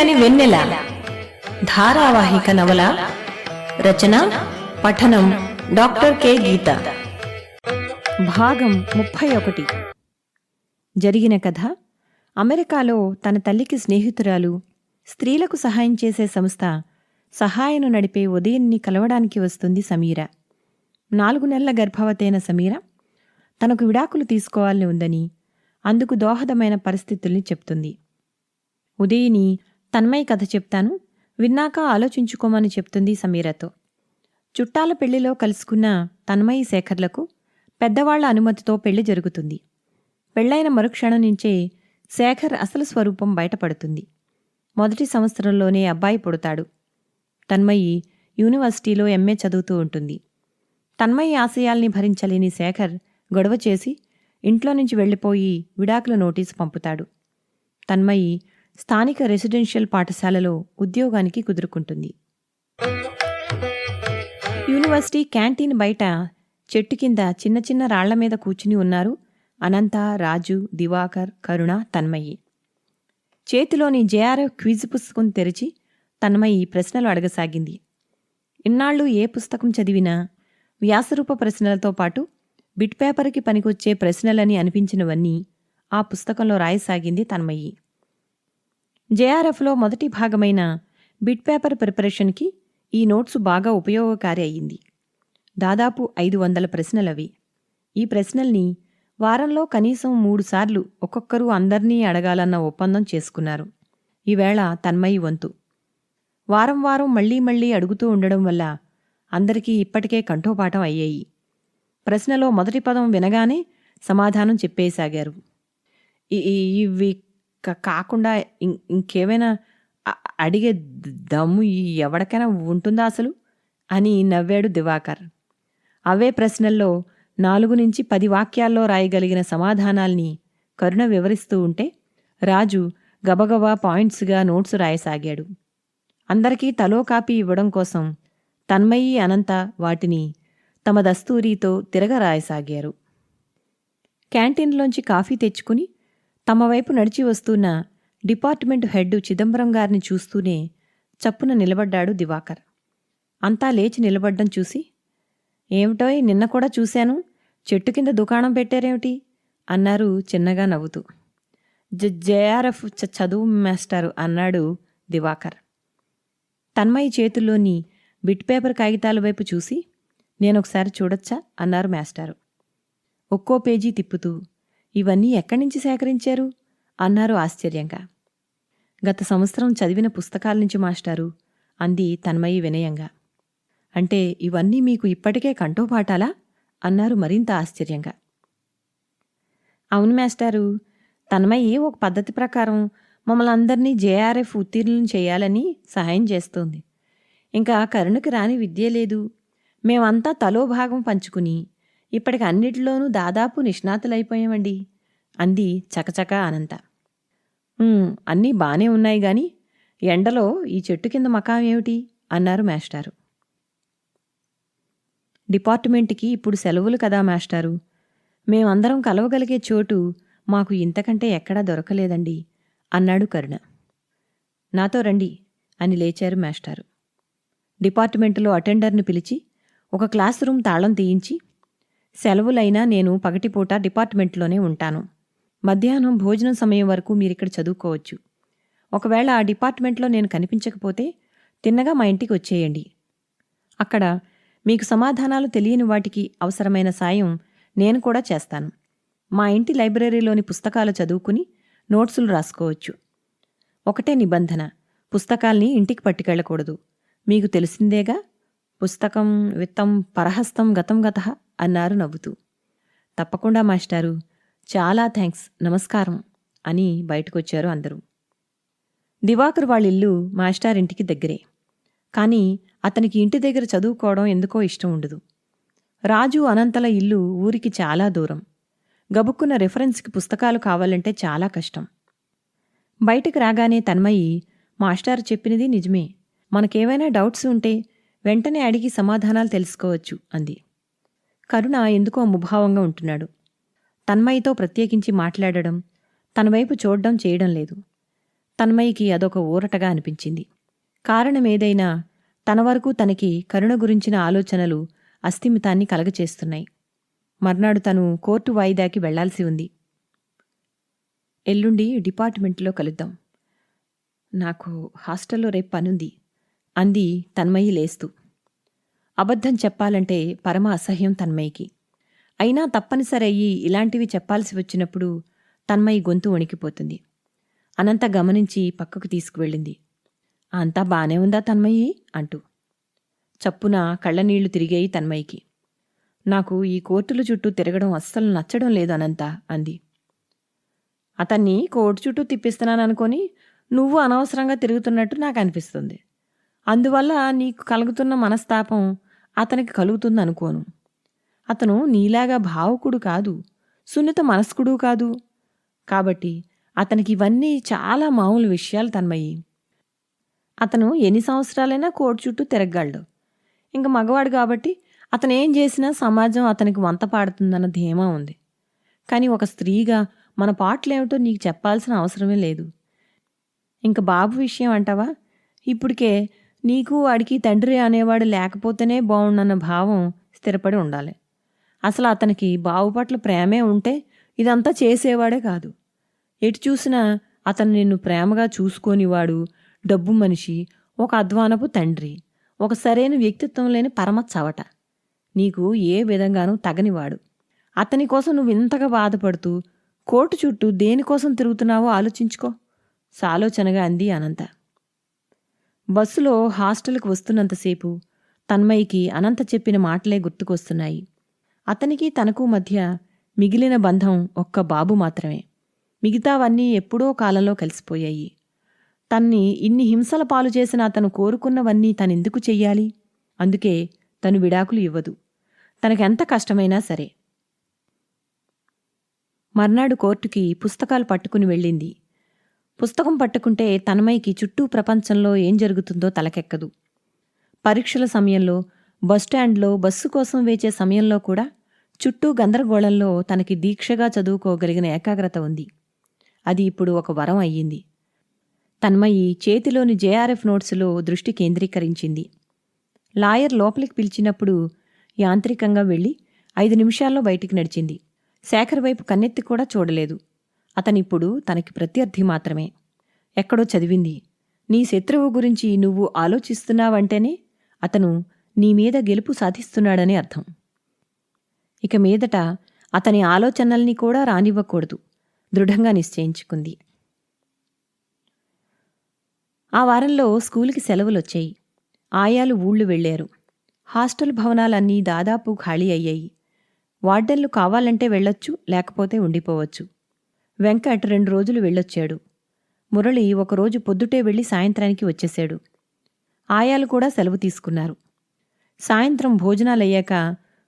వెచ్చగని వెన్నెల ధారావాహిక నవల రచన పఠనం డాక్టర్ కె గీత. భాగం 31. జరిగిన కథ. అమెరికాలో తన తల్లికి స్నేహితురాలు, స్త్రీలకు సహాయం చేసే సంస్థ సహాయను నడిపే ఉదయన్ని కలవడానికి వస్తుంది సమీర. 4 నెలల గర్భవతైన సమీర తనకు విడాకులు తీసుకోవాలని ఉందని, అందుకు దోహదమైన పరిస్థితుల్ని చెప్తుంది. ఉదయిని తన్మయ్ కథ చెప్తాను, విన్నాక ఆలోచించుకోమని చెప్తుంది సమీరతో. చుట్టాల పెళ్లిలో కలుసుకున్న తన్మయి శేఖర్లకు పెద్దవాళ్ల అనుమతితో పెళ్లి జరుగుతుంది. పెళ్లైన మరుక్షణం నుంచే శేఖర్ అసలు స్వరూపం బయటపడుతుంది. మొదటి సంవత్సరంలోనే అబ్బాయి పుడతాడు. తన్మయి యూనివర్సిటీలో ఎంఏ చదువుతూ ఉంటుంది. తన్మయి ఆశయాల్ని భరించలేని శేఖర్ గొడవ చేసి ఇంట్లో నుంచి వెళ్లిపోయి విడాకుల నోటీసు పంపుతాడు. తన్మయి స్థానిక రెసిడెన్షియల్ పాఠశాలలో ఉద్యోగానికి కుదురుకుంటుంది. యూనివర్సిటీ క్యాంటీన్ బయట చెట్టు కింద చిన్న చిన్న రాళ్ల మీద కూర్చుని ఉన్నారు అనంత, రాజు, దివాకర్, కరుణ, తన్మయి. చేతిలోని జేఆర్ఎఫ్ క్విజ్ పుస్తకం తెరిచి తన్మయి ప్రశ్నలు అడగసాగింది. ఇన్నాళ్ళు ఏ పుస్తకం చదివినా వ్యాసరూప ప్రశ్నలతో పాటు బిట్ పేపర్కి పనికొచ్చే ప్రశ్నలని అనిపించినవన్నీ ఆ పుస్తకంలో రాయసాగింది తన్మయి. జేఆర్ఎఫ్లో మొదటి భాగమైన బిట్ పేపర్ ప్రిపరేషన్కి ఈ నోట్సు బాగా ఉపయోగకారి అయ్యింది. దాదాపు 500 ప్రశ్నలవి. ఈ ప్రశ్నల్ని వారంలో కనీసం 3 సార్లు ఒక్కొక్కరు అందర్నీ అడగాలన్న ఒప్పందం చేసుకున్నారు. ఈవేళ తన్మయి వంతు. వారం వారం మళ్లీ మళ్లీ అడుగుతూ ఉండడం వల్ల అందరికీ ఇప్పటికే కంఠోపాఠం అయ్యాయి. ప్రశ్నలో మొదటి పదం వినగానే సమాధానం చెప్పేసాగారు. ఇవి కాకుండా ఇంకేమైనా అడిగే దమ్ము ఎవరికైనా ఉంటుందా అసలు అని నవ్వాడు దివాకర్. అవే ప్రశ్నల్లో 4 నుంచి 10 వాక్యాల్లో రాయగలిగిన సమాధానాల్ని కరుణ వివరిస్తూ ఉంటే రాజు గబగబా పాయింట్స్గా నోట్సు రాయసాగాడు. అందరికీ తలో కాపీ ఇవ్వడం కోసం తన్మయి, అనంత వాటిని తమ దస్తూరీతో తిరగరాయసాగారు. క్యాంటీన్లోంచి కాఫీ తెచ్చుకుని తమ వైపు నడిచి వస్తున్న డిపార్ట్మెంట్ హెడ్ చిదంబరం గారిని చూస్తూనే చప్పున నిలబడ్డాడు దివాకర్. అంతా లేచి నిలబడ్డం చూసి, ఏమిటోయ్ నిన్న కూడా చూశాను, చెట్టు కింద దుకాణం పెట్టారేమిటి అన్నారు చిన్నగా నవ్వుతూ. జేఆర్ఎఫ్ చదువు మాస్టారు అన్నాడు దివాకర్. తన్మయి చేతుల్లోని బిట్ పేపర్ కాగితాల వైపు చూసి, నేనొకసారి చూడొచ్చా అన్నారు మాస్టారు. ఒక్కో పేజీ తిప్పుతూ, ఇవన్నీ ఎక్కడి నుంచి సేకరించారు అన్నారు ఆశ్చర్యంగా. గత సంవత్సరం చదివిన పుస్తకాల నుంచి మాస్టారు అంది తన్మయి వినయంగా. అంటే ఇవన్నీ మీకు ఇప్పటికే కంఠోపాఠాలా అన్నారు మరింత ఆశ్చర్యంగా. అవును మాస్టారు, తన్మయి ఒక పద్ధతి ప్రకారం మమ్మల్ని అందరినీ జేఆర్ఎఫ్ ఉత్తీర్ణులను చేయాలని సహాయం చేస్తోంది. ఇంకా కరుణకి రాని విద్య లేదు. మేమంతా తలో భాగం పంచుకుని ఇప్పటికి అన్నిటిలోనూ దాదాపు నిష్ణాతులైపోయామండి అంది చకచక అనంత. అన్నీ బానే ఉన్నాయి గాని ఎండలో ఈ చెట్టు కింద మకాం ఏమిటి అన్నారు మాస్టారు. డిపార్ట్మెంట్కి ఇప్పుడు సెలవులు కదా మాస్టారు, మేమందరం కలవగలిగే చోటు మాకు ఇంతకంటే ఎక్కడా దొరకలేదండి అన్నాడు కరుణ. నాతో రండి అని లేచారు మాస్టారు. డిపార్ట్మెంటులో అటెండర్ని పిలిచి ఒక క్లాస్ రూమ్ తాళం తీయించి, సెలవులైనా నేను పగటిపూట డిపార్ట్మెంట్లోనే ఉంటాను. మధ్యాహ్నం భోజనం సమయం వరకు మీరిక్కడ చదువుకోవచ్చు. ఒకవేళ ఆ డిపార్ట్మెంట్లో నేను కనిపించకపోతే తిన్నగా మా ఇంటికి వచ్చేయండి. అక్కడ మీకు సమాధానాలు తెలియని వాటికి అవసరమైన సాయం నేను కూడా చేస్తాను. మా ఇంటి లైబ్రరీలోని పుస్తకాలు చదువుకుని నోట్సులు రాసుకోవచ్చు. ఒకటే నిబంధన, పుస్తకాల్ని ఇంటికి పట్టుకెళ్ళకూడదు. మీకు తెలిసిందేగా, పుస్తకం విత్తం పరహస్తం గతం గతః అన్నారు నవ్వుతూ. తప్పకుండా మాస్టారు, చాలా థ్యాంక్స్, నమస్కారం అని బయటకొచ్చారు అందరూ. దివాకర్ వాళ్ళిల్లు మాస్టారింటికి దగ్గరే. కానీ అతనికి ఇంటి దగ్గర చదువుకోవడం ఎందుకో ఇష్టం ఉండదు. రాజు, అనంతల ఇల్లు ఊరికి చాలా దూరం. గబుక్కున్న రిఫరెన్స్కి పుస్తకాలు కావాలంటే చాలా కష్టం. బయటకు రాగానే తన్మయి, మాస్టారు చెప్పినది నిజమే, మనకేవైనా డౌట్స్ ఉంటే వెంటనే అడిగి సమాధానాలు తెలుసుకోవచ్చు అంది. కరుణ ఎందుకో ముభావంగా ఉంటున్నాడు. తన్మయితో ప్రత్యేకించి మాట్లాడడం, తన వైపు చూడడం చేయడం లేదు. తన్మయికి అదొక ఊరటగా అనిపించింది. కారణమేదైనా తన వరకు తనకి కరుణ గురించిన ఆలోచనలు అస్థిమితాన్ని కలగచేస్తున్నాయి. మర్నాడు తను కోర్టు వాయిదాకి వెళ్లాల్సి ఉంది. ఎల్లుండి డిపార్ట్మెంట్లో కలుద్దాం. నాకు హాస్టల్లో రేపు పనుంది అంది తన్మయి లేస్తూ. అబద్ధం చెప్పాలంటే పరమ అసహ్యం తన్మయికి. అయినా తప్పనిసరయ్యి ఇలాంటివి చెప్పాల్సి వచ్చినప్పుడు తన్మయి గొంతు వణికిపోతుంది. అనంత గమనించి పక్కకు తీసుకువెళ్ళింది. అంతా బానే ఉందా తన్మయి అంటూ. చప్పున కళ్ళనీళ్లు తిరిగాయి తన్మయికి. నాకు ఈ కోర్టుల చుట్టూ తిరగడం అస్సలు నచ్చడం లేదు అనంత అంది. అతన్ని కోర్టు చుట్టూ తిప్పిస్తున్నాననుకొని నువ్వు అనవసరంగా తిరుగుతున్నట్టు నాకు అనిపిస్తుంది. అందువల్ల నీకు కలుగుతున్న మనస్తాపం అతనికి కలుగుతుందనుకోను. అతను నీలాగా భావుకుడు కాదు, సున్నిత మనస్కుడు కాదు. కాబట్టి అతనికి ఇవన్నీ చాలా మామూలు విషయాలు తన్మయి. అతను ఎన్ని సంవత్సరాలైనా కోర్టు చుట్టూ తిరగగలడు. ఇంక మగవాడు కాబట్టి అతను ఏం చేసినా సమాజం అతనికి వంత పాడుతుందన్న ధీమా ఉంది. కానీ ఒక స్త్రీగా మన పాటలేమిటో నీకు చెప్పాల్సిన అవసరమే లేదు. ఇంక బాబు విషయం అంటావా? ఇప్పటికే నీకు వాడికి తండ్రి అనేవాడు లేకపోతేనే బావుండన్న భావం స్థిరపడి ఉండాలి. అసలు అతనికి బావు పట్ల ప్రేమే ఉంటే ఇదంతా చేసేవాడే కాదు. ఎటు చూసినా అతను నిన్ను ప్రేమగా చూసుకోనివాడు, డబ్బు మనిషి, ఒక అధ్వానపు తండ్రి, ఒక సరైన వ్యక్తిత్వం లేని పరమ చవట. నీకు ఏ విధంగానూ తగనివాడు. అతని కోసం నువ్వు ఇంతగా బాధపడుతూ కోర్టు చుట్టూ దేనికోసం తిరుగుతున్నావో ఆలోచించుకో సాలోచనగా అంది అనంత. బస్సులో హాస్టల్కి వస్తున్నంతసేపు తన్మయికి అనంత చెప్పిన మాటలే గుర్తుకొస్తున్నాయి. అతనికి తనకు మధ్య మిగిలిన బంధం ఒక్క బాబు మాత్రమే. మిగతావన్నీ ఎప్పుడో కాలంలో కలిసిపోయాయి. తన్ని ఇన్ని హింసల పాలు చేసిన అతను కోరుకున్నవన్నీ తనెందుకు చెయ్యాలి? అందుకే తను విడాకులు ఇవ్వదు, తనకెంత కష్టమైనా సరే. మర్నాడు కోర్టుకి పుస్తకాలు పట్టుకుని వెళ్ళింది. పుస్తకం పట్టుకుంటే తన్మయికి చుట్టూ ప్రపంచంలో ఏం జరుగుతుందో తలకెక్కదు. పరీక్షల సమయంలో, బస్టాండ్లో బస్సు కోసం వేచే సమయంలో కూడా చుట్టూ గందరగోళంలో తనకి దీక్షగా చదువుకోగలిగిన ఏకాగ్రత ఉంది. అది ఇప్పుడు ఒక వరం అయ్యింది. తన్మయి చేతిలోని జేఆర్ఎఫ్ నోట్సులో దృష్టి కేంద్రీకరించింది. లాయర్ లోపలికి పిలిచినప్పుడు యాంత్రికంగా వెళ్ళి 5 నిమిషాల్లో బయటికి నడిచింది. శేఖర్ వైపు కన్నెత్తి కూడా చూడలేదు. అతనిప్పుడు తనకి ప్రత్యర్థి మాత్రమే. ఎక్కడో చదివింది, నీ శత్రువు గురించి నువ్వు ఆలోచిస్తున్నావంటేనే అతను నీ మీద గెలుపు సాధిస్తున్నాడని అర్థం. ఇక మీదట అతని ఆలోచనల్ని కూడా రానివ్వకూడదు దృఢంగా నిశ్చయించుకుంది. ఆ వారంలో స్కూలుకి సెలవులొచ్చాయి. ఆయాలు ఊళ్ళు వెళ్లారు. హాస్టల్ భవనాలన్నీ దాదాపు ఖాళీ అయ్యాయి. వార్డెన్లు కావాలంటే వెళ్ళొచ్చు, లేకపోతే ఉండిపోవచ్చు. వెంకట్ 2 రోజులు వెళ్ళొచ్చాడు. మురళి ఒకరోజు పొద్దుటే వెళ్ళి సాయంత్రానికి వచ్చేశాడు. ఆయాలు కూడా సెలవు తీసుకున్నారు. సాయంత్రం భోజనాలయ్యాక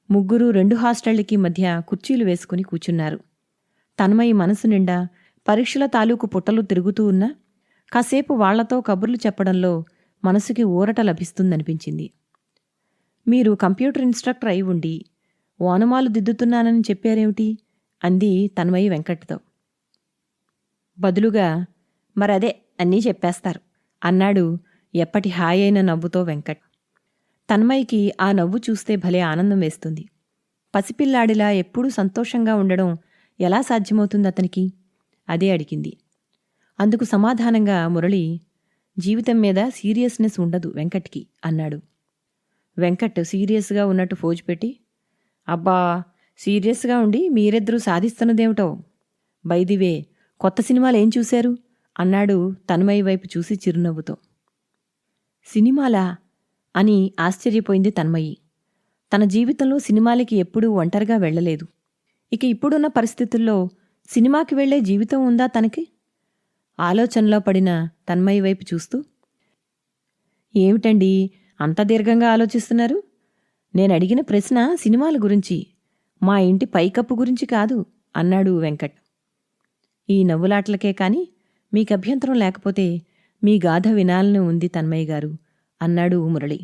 ముగ్గురు 2 హాస్టళ్లకి మధ్య కుర్చీలు వేసుకుని కూచున్నారు. తన్మయి మనసు నిండా పరీక్షల తాలూకు పుట్టలు తిరుగుతూ ఉన్నా కాసేపు వాళ్లతో కబుర్లు చెప్పడంలో మనసుకి ఊరట లభిస్తుందనిపించింది. మీరు కంప్యూటర్ ఇన్స్ట్రక్టర్ అయి ఉండి ఓనమాలు దిద్దుతున్నానని చెప్పారేమిటి? అంది తన్మయి వెంకట్తో. బదులుగా మరదే అన్నీ చెప్పేస్తారు అన్నాడు ఎప్పటి హాయైన నవ్వుతో వెంకట్. తన్మయికి ఆ నవ్వు చూస్తే భలే ఆనందం వేస్తుంది. పసిపిల్లాడిలా ఎప్పుడూ సంతోషంగా ఉండడం ఎలా సాధ్యమవుతుంది అతనికి? అదే అడిగింది. అందుకు సమాధానంగా మురళి, జీవితం మీద సీరియస్నెస్ ఉండదు వెంకట్కి అన్నాడు. వెంకట్ సీరియస్గా ఉన్నట్టు ఫోజు పెట్టి, అబ్బా, సీరియస్గా ఉండి మీరిద్దరూ సాధిస్తున్నదేమిటో. బైదివే, కొత్త సినిమాలేం చూశారు? అన్నాడు తన్మయి వైపు చూసి చిరునవ్వుతో. సినిమాలా అని ఆశ్చర్యపోయింది తన్మయి. తన జీవితంలో సినిమాలకి ఎప్పుడూ ఒంటరిగా వెళ్లలేదు. ఇక ఇప్పుడున్న పరిస్థితుల్లో సినిమాకి వెళ్లే జీవితం ఉందా తనకి? ఆలోచనలో పడిన తన్మయి వైపు చూస్తూ, ఏమిటండి అంత దీర్ఘంగా ఆలోచిస్తున్నారు? నేనడిగిన ప్రశ్న సినిమాల గురించి, మా ఇంటి పైకప్పు గురించి కాదు అన్నాడు వెంకట్. ఈ నవ్వులాట్లకే కాని మీకభ్యంతరం లేకపోతే మీ గాథ వినాలని ఉంది తన్మయ్య గారు అన్నాడు మురళి.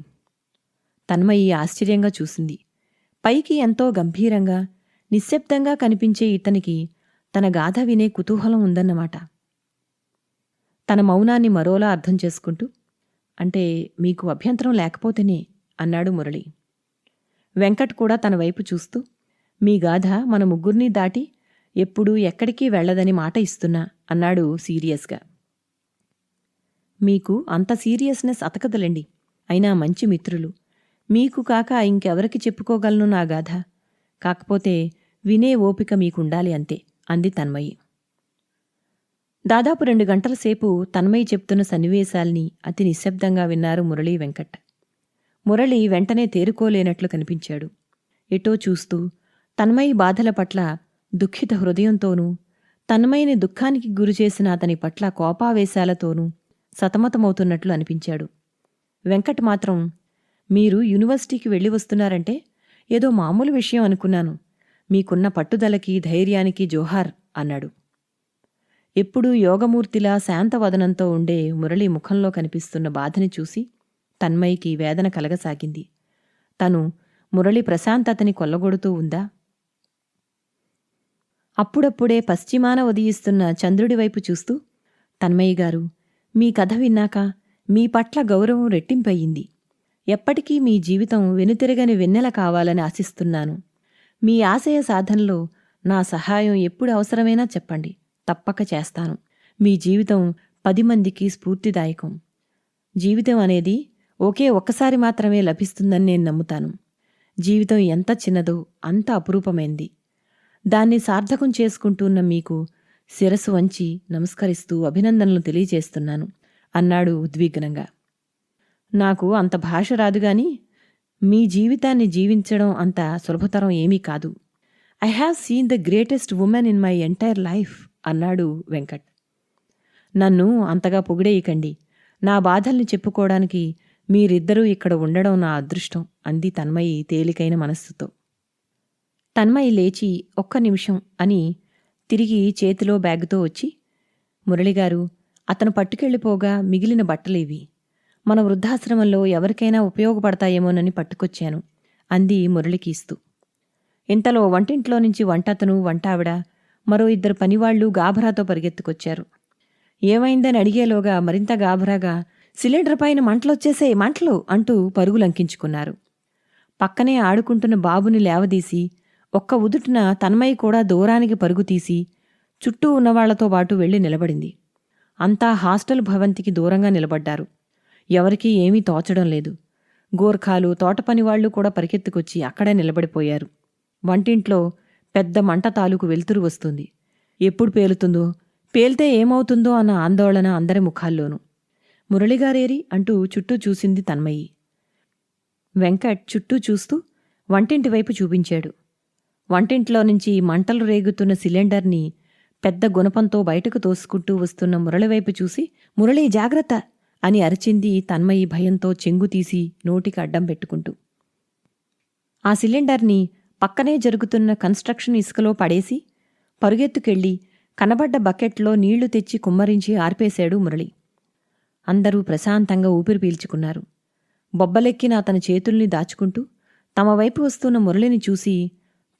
తన్మయి ఆశ్చర్యంగా చూసింది. పైకి ఎంతో గంభీరంగా నిశ్శబ్దంగా కనిపించే ఇతనికి తన గాథ వినే కుతూహలం ఉందన్నమాట. తన మౌనాన్ని మరోలా అర్థం చేసుకుంటూ, అంటే మీకు అభ్యంతరం లేకపోతేనే అన్నాడు మురళి. వెంకట్ కూడా తన వైపు చూస్తూ, మీ గాథ మన ముగ్గురినీ దాటి ఎప్పుడూ ఎక్కడికి వెళ్లదని మాట ఇస్తున్నా అన్నాడు సీరియస్గా. మీకు అంత సీరియస్నెస్ అతకదలండి. అయినా మంచి మిత్రులు. మీకు కాక ఇంకెవరికి చెప్పుకోగలను నా గాథ. కాకపోతే వినే ఓపిక మీకుండాలి అంతే అంది తన్మయి. దాదాపు 2 గంటల సేపు తన్మయి చెప్తున్న సన్నివేశాల్ని అతి నిశ్శబ్దంగా విన్నారు మురళీ వెంకట్. మురళి వెంటనే తేరుకోలేనట్లు కనిపించాడు. ఎటో చూస్తూ తన్మయి బాధల పట్ల దుఃఖిత హృదయంతోనూ, తన్మయిని దుఃఖానికి గురిచేసిన అతని పట్ల కోపావేశాలతోనూ సతమతమవుతున్నట్లు అనిపించాడు. వెంకట్ మాత్రం, మీరు యూనివర్సిటీకి వెళ్ళి వస్తున్నారంటే ఏదో మామూలు విషయం అనుకున్నాను. మీకున్న పట్టుదలకి ధైర్యానికి జోహార్ అన్నాడు. ఎప్పుడూ యోగమూర్తిలా శాంతవదనంతో ఉండే మురళి ముఖంలో కనిపిస్తున్న బాధని చూసి తన్మయికి వేదన కలగసాగింది. తను మురళి ప్రశాంతతని కొల్లగొడుతూ ఉందా? అప్పుడప్పుడే పశ్చిమాన ఉదయిస్తున్న చంద్రుడివైపు చూస్తూ, తన్మయి గారు, మీ కథ విన్నాక మీ పట్ల గౌరవం రెట్టింపయ్యింది. ఎప్పటికీ మీ జీవితం వెనుతిరగని వెన్నెల కావాలని ఆశిస్తున్నాను. మీ ఆశయ సాధనలో నా సహాయం ఎప్పుడు అవసరమైనా చెప్పండి, తప్పక చేస్తాను. మీ జీవితం 10 మందికి స్ఫూర్తిదాయకం. జీవితం అనేది ఒకే ఒక్కసారి మాత్రమే లభిస్తుందని నేను నమ్ముతాను. జీవితం ఎంత చిన్నదో అంత అపురూపమైంది. దాన్ని సార్థకం చేసుకుంటున్న మీకు శిరస్సు వంచి నమస్కరిస్తూ అభినందనలు తెలియజేస్తున్నాను అన్నాడు ఉద్విగ్నంగా. నాకు అంత భాష రాదుగాని మీ జీవితాన్ని జీవించడం అంత సులభతరం ఏమీ కాదు. I have seen the greatest women in my entire life అన్నాడు వెంకట్. నన్ను అంతగా పొగిడేయకండి. నా బాధల్ని చెప్పుకోవడానికి మీరిద్దరూ ఇక్కడ ఉండడం నా అదృష్టం అంది తన్మయి తేలికైన మనస్సుతో. తన్మయి లేచి ఒక్క నిమిషం అని తిరిగి చేతిలో బ్యాగుతో వచ్చి, మురళిగారు, అతను పట్టుకెళ్ళిపోగా మిగిలిన బట్టలివి. మన వృద్ధాశ్రమంలో ఎవరికైనా ఉపయోగపడతాయేమోనని పట్టుకొచ్చాను అంది మురళికి ఇస్తూ. ఇంతలో వంటింట్లో నుంచి వంటతను, వంటావిడ, మరో 2 పనివాళ్లు గాభరాతో పరిగెత్తుకొచ్చారు. ఏమైందని అడిగేలోగా మరింత గాభరాగా, సిలిండర్ పైన మంటలొచ్చేసే మంటలు అంటూ పరుగులంకించుకున్నారు. పక్కనే ఆడుకుంటున్న బాబుని లేవదీసి ఒక్క ఉదుటున తన్మయి కూడా దూరానికి పరుగుతీసి చుట్టూ ఉన్నవాళ్లతో పాటు వెళ్లి నిలబడింది. అంతా హాస్టల్ భవంతికి దూరంగా నిలబడ్డారు. ఎవరికీ ఏమీ తోచడం లేదు. గోర్ఖాలు, తోటపనివాళ్లు కూడా పరిగెత్తుకొచ్చి అక్కడే నిలబడిపోయారు. వంటింట్లో పెద్ద మంట తాలూకు వెలుతురు వస్తుంది. ఎప్పుడు పేలుతుందో, పేల్తే ఏమవుతుందో అన్న ఆందోళన అందరి ముఖాల్లోనూ. మురళిగారేరి అంటూ చుట్టూ చూసింది తన్మయి. వెంకట్ చుట్టూ చూస్తూ వంటింటి వైపు చూపించాడు. వంటింట్లో నుంచి మంటలు రేగుతున్న సిలిండర్ని పెద్ద గుణపంతో బయటకు తోసుకుంటూ వస్తున్న మురళివైపు చూసి, మురళి జాగ్రత్త అని అరిచింది తన్మయి భయంతో చెంగు తీసి నోటికి అడ్డం పెట్టుకుంటూ. ఆ సిలిండర్ని పక్కనే జరుగుతున్న కన్స్ట్రక్షన్ ఇసుకలో పడేసి పరుగెత్తుకెళ్లి కనబడ్డ బకెట్లో నీళ్లు తెచ్చి కుమ్మరించి ఆర్పేశాడు మురళి. అందరూ ప్రశాంతంగా ఊపిరి పీల్చుకున్నారు. బొబ్బలెక్కిన అతని చేతుల్ని దాచుకుంటూ తమ వైపు వస్తున్న మురళిని చూసి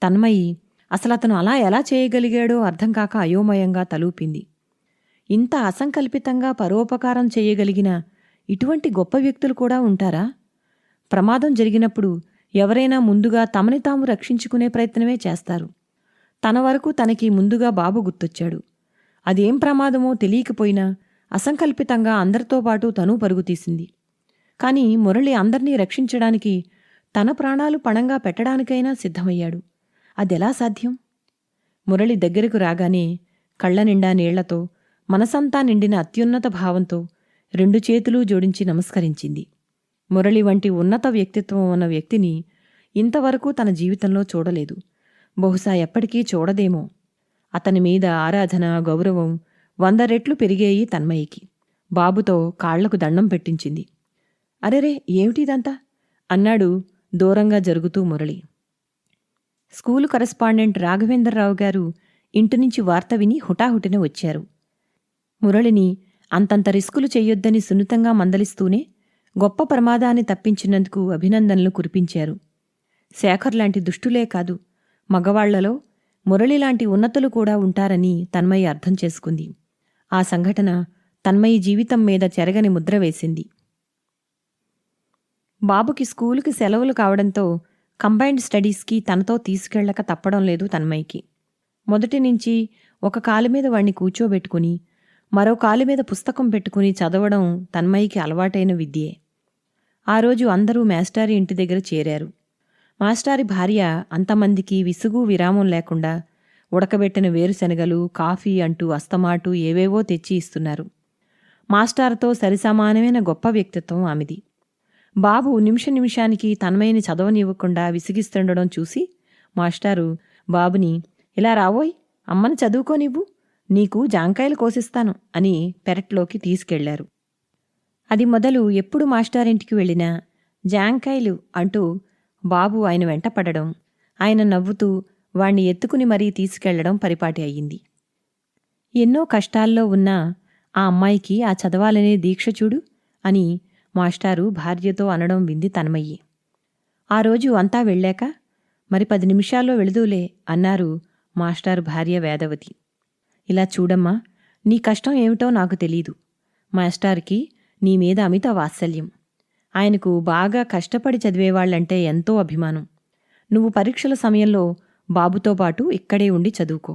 తన్మయి అసలతను అలా ఎలా చేయగలిగాడో అర్థం కాక అయోమయంగా తలూపింది. ఇంత అసంకల్పితంగా పరోపకారం చేయగలిగిన ఇటువంటి గొప్ప వ్యక్తులు కూడా ఉంటారా? ప్రమాదం జరిగినప్పుడు ఎవరైనా ముందుగా తమని తాము రక్షించుకునే ప్రయత్నమే చేస్తారు. తన వరకు తనకి ముందుగా బాబు గుర్తొచ్చాడు. అదేం ప్రమాదమో తెలియకపోయినా అసంకల్పితంగా అందరితో పాటు తనూ పరుగుతీసింది. కాని మురళి అందర్నీ రక్షించడానికి తన ప్రాణాలు పణంగా పెట్టడానికైనా సిద్ధమయ్యాడు. అదెలా సాధ్యం? మురళి దగ్గరకు రాగానే కళ్లనిండా నీళ్లతో, మనసంతా నిండిన అత్యున్నత భావంతో 2 చేతులూ జోడించి నమస్కరించింది. మురళి వంటి ఉన్నత వ్యక్తిత్వం ఉన్న వ్యక్తిని ఇంతవరకు తన జీవితంలో చూడలేదు. బహుశా ఎప్పటికీ చూడదేమో. అతని మీద ఆరాధన, గౌరవం 100 రెట్లు పెరిగాయి తన్మయికి. బాబుతో కాళ్లకు దండం పెట్టించింది. అరెరే, ఏమిటిదంతా అన్నాడు దూరంగా జరుగుతూ మురళి. స్కూలు కరెస్పాండెంట్ రాఘవేంద్రరావు గారు ఇంటినుంచి వార్త విని హుటాహుటిన వచ్చారు. మురళిని అంతంత రిస్కులు చెయ్యొద్దని సున్నితంగా మందలిస్తూనే గొప్ప ప్రమాదాన్ని తప్పించినందుకు అభినందనలు కురిపించారు. శేఖర్ లాంటి దుష్టులే కాదు, మగవాళ్లలో మురళిలాంటి ఉన్నతులు కూడా ఉంటారని తన్మయి అర్థం చేసుకుంది. ఆ సంఘటన తన్మయి జీవితం మీద చెరగని ముద్ర వేసింది. బాబుకి స్కూలుకి సెలవులు కావడంతో కంబైన్డ్ స్టడీస్కి తనతో తీసుకెళ్ళక తప్పడం లేదు తన్మయికి. మొదటి నుంచి ఒక కాలు మీద వాణ్ణి కూర్చోబెట్టుకుని మరో కాలు మీద పుస్తకం పెట్టుకుని చదవడం తన్మయికి అలవాటైన విద్యే. ఆ రోజు అందరూ మాస్టారి ఇంటి దగ్గర చేరారు. మాస్టారి భార్య అంతమందికి విసుగు విరామం లేకుండా ఉడకబెట్టిన వేరుశనగలు, కాఫీ అంటూ అస్తమాటు ఏవేవో తెచ్చి ఇస్తున్నారు. మాస్టారుతో సరిసమానమైన గొప్ప వ్యక్తిత్వం ఆమెది. బాబు నిమిషానికి తన్మయిని చదవనివ్వకుండా విసిగిస్తుండడం చూసి మాస్టారు బాబుని, ఇలా రావోయ్, అమ్మని చదువుకోనివ్వు, నీకు జాంకాయలు కోసిస్తాను అని పెరట్లోకి తీసుకెళ్లారు. అది మొదలు ఎప్పుడు మాస్టారింటికి వెళ్ళినా జాంకాయలు అంటూ బాబు ఆయన వెంట పడడం, ఆయన నవ్వుతూ వాణ్ణి ఎత్తుకుని మరీ తీసుకెళ్లడం పరిపాటి అయ్యింది. ఎన్నో కష్టాల్లో ఉన్న ఆ అమ్మాయికి ఆ చదవాలనే దీక్ష చూడు అని మాస్టారు భార్యతో అనడం వింది తన్మయ్యి. ఆ రోజు అంతా వెళ్ళాక, మరి 10 నిమిషాల్లో వెళుదూలే అన్నారు మాస్టారు భార్య వేదవతి. ఇలా చూడమ్మా, నీ కష్టం ఏమిటో నాకు తెలీదు. మాస్టారుకి నీ మీద అమిత వాత్సల్యం. ఆయనకు బాగా కష్టపడి చదివేవాళ్లంటే ఎంతో అభిమానం. నువ్వు పరీక్షల సమయంలో బాబుతో పాటు ఇక్కడే ఉండి చదువుకో.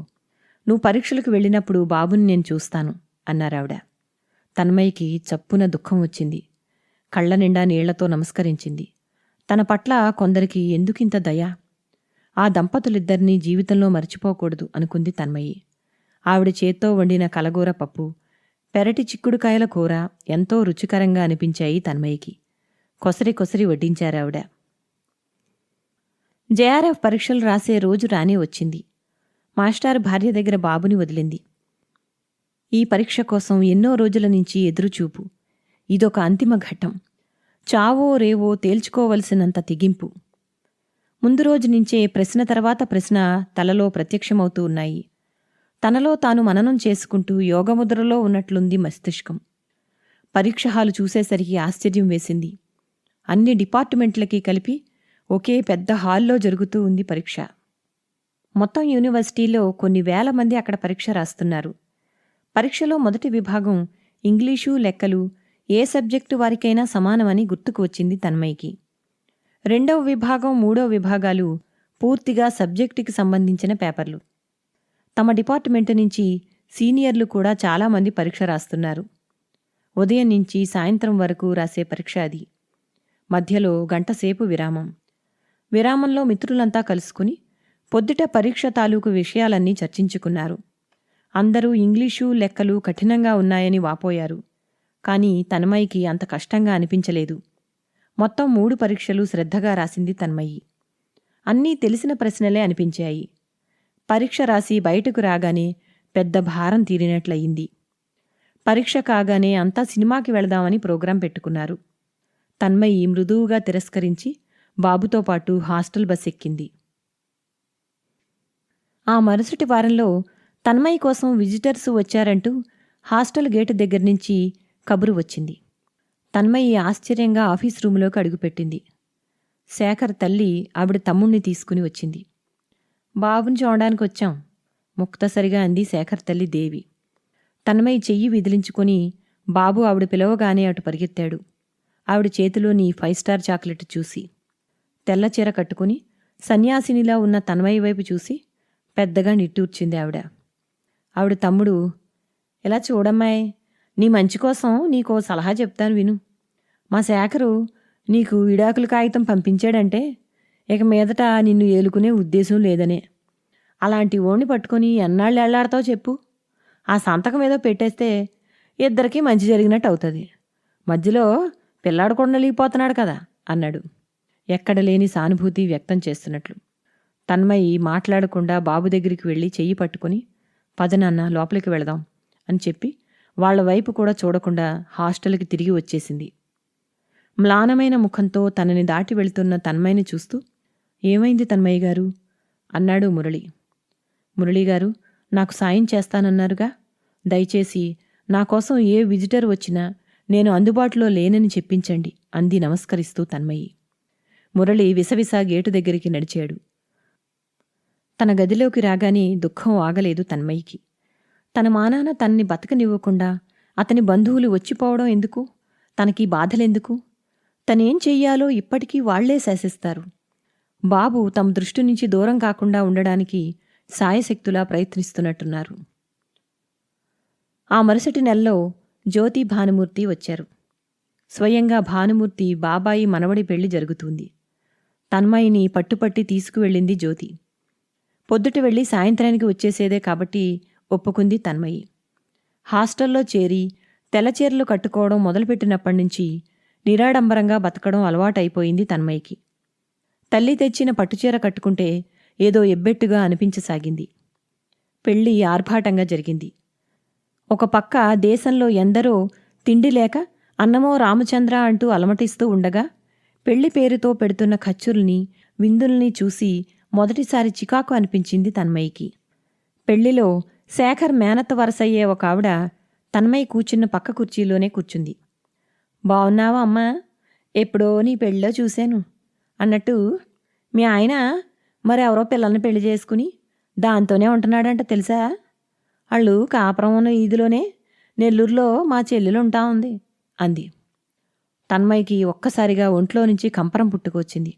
నువ్వు పరీక్షలకు వెళ్ళినప్పుడు బాబుని నేను చూస్తాను అన్నారావిడ. తన్మయికి చప్పున దుఃఖం వచ్చింది. కళ్ల నిండా నీళ్లతో నమస్కరించింది. తన పట్ల కొందరికి ఎందుకింత దయ? ఆ దంపతులిద్దరినీ జీవితంలో మర్చిపోకూడదు అనుకుంది తన్మయి. ఆవిడ చేత్తో వండిన కలగూర పప్పు, పెరటి చిక్కుడుకాయల కూర ఎంతో రుచికరంగా అనిపించాయి తన్మయికి. కొసరి కొసరి వడ్డించారావిడ. జేఆర్ఎఫ్ పరీక్షలు రాసే రోజు రానే వచ్చింది. మాస్టారు భార్య దగ్గర బాబుని వదిలింది. ఈ పరీక్ష కోసం ఎన్నో రోజుల నుంచి ఎదురుచూపు. ఇదొక అంతిమ ఘట్టం. చావో రేవో తేల్చుకోవలసినంత తెగింపు. ముందు రోజు నుంచే ప్రశ్న తర్వాత ప్రశ్న తలలో ప్రత్యక్షమవుతూ ఉన్నాయి. తనలో తాను మననం చేసుకుంటూ యోగముద్రలో ఉన్నట్లుంది మస్తిష్కం. పరీక్ష హాలు చూసేసరికి ఆశ్చర్యం వేసింది. అన్ని డిపార్ట్మెంట్లకి కలిపి ఒకే పెద్ద హాల్లో జరుగుతూ ఉంది పరీక్ష. మొత్తం యూనివర్సిటీలో కొన్ని వేల మంది అక్కడ పరీక్ష రాస్తున్నారు. పరీక్షలో మొదటి విభాగం ఇంగ్లీషు, లెక్కలు ఏ సబ్జెక్టు వారికైనా సమానమని గుర్తుకు వచ్చింది తన్మయికి. రెండవ విభాగం, మూడవ విభాగాలు పూర్తిగా సబ్జెక్టుకి సంబంధించిన పేపర్లు. తమ డిపార్ట్మెంటు నుంచి సీనియర్లు కూడా చాలామంది పరీక్ష రాస్తున్నారు. ఉదయం నుంచి సాయంత్రం వరకు రాసే పరీక్ష అది. మధ్యలో గంటసేపు విరామం. విరామంలో మిత్రులంతా కలుసుకుని పొద్దుట పరీక్ష తాలూకు విషయాలన్నీ చర్చించుకున్నారు. అందరూ ఇంగ్లీషు, లెక్కలు కఠినంగా ఉన్నాయని వాపోయారు. కాని తన్మయికి అంత కష్టంగా అనిపించలేదు. మొత్తం 3 పరీక్షలు శ్రద్ధగా రాసింది తన్మయి. అన్నీ తెలిసిన ప్రశ్నలే అనిపించాయి. పరీక్ష రాసి బయటకు రాగానే పెద్ద భారం తీరినట్లయింది. పరీక్ష కాగానే అంతా సినిమాకి వెళదామని ప్రోగ్రాం పెట్టుకున్నారు. తన్మయి మృదువుగా తిరస్కరించి బాబుతో పాటు హాస్టల్ బస్ ఎక్కింది. ఆ మరుసటి వారంలో తన్మయి కోసం విజిటర్సు వచ్చారంటూ హాస్టల్ గేటు దగ్గర్నుంచి కబురు వచ్చింది. తన్మయి ఆశ్చర్యంగా ఆఫీస్ రూములోకి అడుగుపెట్టింది. శేఖర్ తల్లి ఆవిడ తమ్ముణ్ణి తీసుకుని వచ్చింది. బాబుని చూడడానికి వచ్చాం, ముక్తసరిగా అంది శేఖర్ తల్లి దేవి. తన్మయి చెయ్యి విదిలించుకొని బాబు ఆవిడ పిలవగానే అటు పరిగెత్తాడు. ఆవిడ చేతిలోని 5 స్టార్ చాక్లెట్ చూసి. తెల్లచీర కట్టుకుని సన్యాసినిలా ఉన్న తన్మయి వైపు చూసి పెద్దగా నిట్టూర్చింది ఆవిడ. ఆవిడ తమ్ముడు, ఇలా చూడమ్మాయ్, నీ మంచి కోసం నీకో సలహా చెప్తాను విను. మా శేఖరు నీకు విడాకుల కాగితం పంపించాడంటే ఇక మీదట నిన్ను ఏలుకునే ఉద్దేశం లేదనే. అలాంటి ఓణ్ణి పట్టుకుని ఎన్నాళ్ళు ఎళ్లాడతావు చెప్పు. ఆ సంతకం ఏదో పెట్టేస్తే ఇద్దరికీ మంచి జరిగినట్టు అవుతుంది. మధ్యలో పిల్లాడు కూడా నలిగిపోతున్నాడు కదా అన్నాడు, ఎక్కడ లేని సానుభూతి వ్యక్తం చేస్తున్నట్లు. తన్మయి మాట్లాడకుండా బాబు దగ్గరికి వెళ్ళి చెయ్యి పట్టుకుని, పదనాన్న లోపలికి వెళదాం అని చెప్పి వాళ్ల వైపు కూడా చూడకుండా హాస్టల్కి తిరిగి వచ్చేసింది. మ్లానమైన ముఖంతో తనని దాటి వెళుతున్న తన్మయిని చూస్తూ, ఏమైంది తన్మయ్య గారు అన్నాడు మురళి. మురళీగారు, నాకు సాయం చేస్తానన్నారుగా, దయచేసి నా కోసం ఏ విజిటర్ వచ్చినా నేను అందుబాటులో లేనని చెప్పించండి అంది నమస్కరిస్తూ తన్మయి. మురళి విసవిసా గేటు దగ్గరికి నడిచాడు. తన గదిలోకి రాగానే దుఃఖం ఆగలేదు తన్మయికి. తన మానాన తన్ని బతకనివ్వకుండా అతని బంధువులు వచ్చిపోవడం ఎందుకు? తనకి బాధలెందుకు? తనేం చెయ్యాలో ఇప్పటికీ వాళ్లే శాసిస్తారు. బాబు తమ దృష్టి నుంచి దూరం కాకుండా ఉండడానికి సాయశక్తులా ప్రయత్నిస్తున్నట్టున్నారు. ఆ మరుసటి నెలలో జ్యోతి భానుమూర్తి వచ్చారు. స్వయంగా భానుమూర్తి బాబాయి మనవడి పెళ్లి జరుగుతుంది. తన్మయిని పట్టుపట్టి తీసుకువెళ్ళింది జ్యోతి. పొద్దుట వెళ్ళి సాయంత్రానికి వచ్చేసేదే కాబట్టి ఒప్పుకుంది తన్మయి. హాస్టల్లో చేరి తెల్లచీరలు కట్టుకోవడం మొదలుపెట్టినప్పటినుంచి నిరాడంబరంగా బతకడం అలవాటైపోయింది తన్మయికి. తల్లి తెచ్చిన పట్టుచీర కట్టుకుంటే ఏదో ఎబ్బెట్టుగా అనిపించసాగింది. పెళ్లి ఆర్భాటంగా జరిగింది. ఒక పక్క దేశంలో ఎందరో తిండి లేక అన్నమో రామచంద్ర అంటూ అలమటిస్తూ ఉండగా పెళ్లి పేరుతో పెడుతున్న ఖర్చుల్ని విందుల్ని చూసి మొదటిసారి చికాకు అనిపించింది తన్మయికి. పెళ్లిలో శేఖర్ మేనత్త వరసయ్యే ఒక ఆవిడ తన్మయి కూర్చున్న పక్క కుర్చీలోనే కూర్చుంది. బావున్నావా అమ్మా? ఎప్పుడో నీ పెళ్ళిలో చూశాను అన్నట్టు మీ ఆయన మరెవరో పిల్లల్ని పెళ్లి చేసుకుని దాంతోనే ఉంటున్నాడంట తెలుసా? వాళ్ళు కాపురం ఉన్న ఈదిలోనే నెల్లూరులో మా చెల్లెలు ఉంటా ఉంది అంది. తన్మయికి ఒక్కసారిగా ఒంట్లో నుంచి కంపరం పుట్టుకొచ్చింది.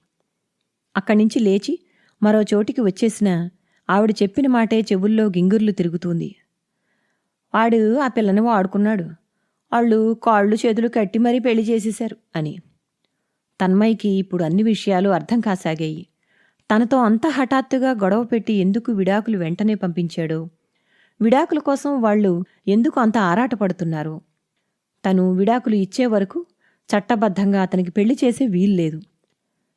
అక్కడ్నుంచి లేచి మరో చోటికి వచ్చేసిన ఆవిడ చెప్పిన మాటే చెవుల్లో గింగుర్లు తిరుగుతుంది. వాడు ఆ పిల్లని వాడుకున్నాడు. వాళ్ళు కాళ్ళు చేతులు కట్టి మరీ పెళ్లి చేసేశారు అని. తన్మయికి ఇప్పుడు అన్ని విషయాలు అర్థం కాసాగాయి. తనతో అంత హఠాత్తుగా గొడవ పెట్టి ఎందుకు విడాకులు వెంటనే పంపించాడో, విడాకుల కోసం వాళ్ళు ఎందుకు అంత ఆరాటపడుతున్నారో, తను విడాకులు ఇచ్చే వరకు చట్టబద్ధంగా అతనికి పెళ్లి చేసే వీల్లేదు.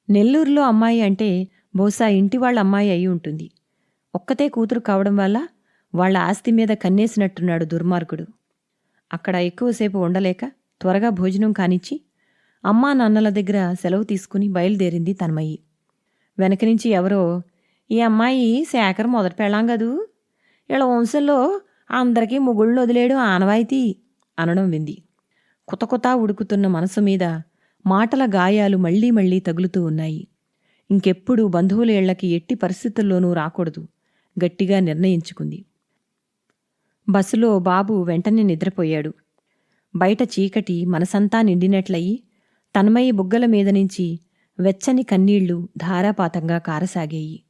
నెల్లూరులో అమ్మాయి అంటే బహుశా ఇంటివాళ్ల అమ్మాయి అయి ఉంటుంది. ఒక్కతే కూతురు కావడం వల్ల వాళ్ల ఆస్తి మీద కన్నేసినట్టున్నాడు దుర్మార్గుడు. అక్కడ ఎక్కువసేపు ఉండలేక త్వరగా భోజనం కానిచ్చి అమ్మా నాన్నల దగ్గర సెలవు తీసుకుని బయలుదేరింది తన్మయి. వెనక నుంచి ఎవరో, ఈ అమ్మాయి శేఖర్ మొదటి పెళ్ళాం గదూ, ఇలా వంశంలో అందరికీ మొగుళ్ళు వదిలేయడం ఆనవాయితీ అనడం వింది. కుతకుత ఉడుకుతున్న మనసు మీద మాటల గాయాలు మళ్లీ మళ్లీ తగులుతూ ఉన్నాయి. ఇంకెప్పుడు బంధువుల ఇళ్లకి ఎట్టి పరిస్థితుల్లోనూ రాకూడదు గట్టిగా నిర్ణయించుకుంది. బస్సులో బాబు వెంటనే నిద్రపోయాడు. బయట చీకటి మనసంతా నిండినట్లయి తన్మయి బుగ్గల మీద నుంచి వెచ్చని కన్నీళ్లు ధారాపాతంగా కారసాగాయి.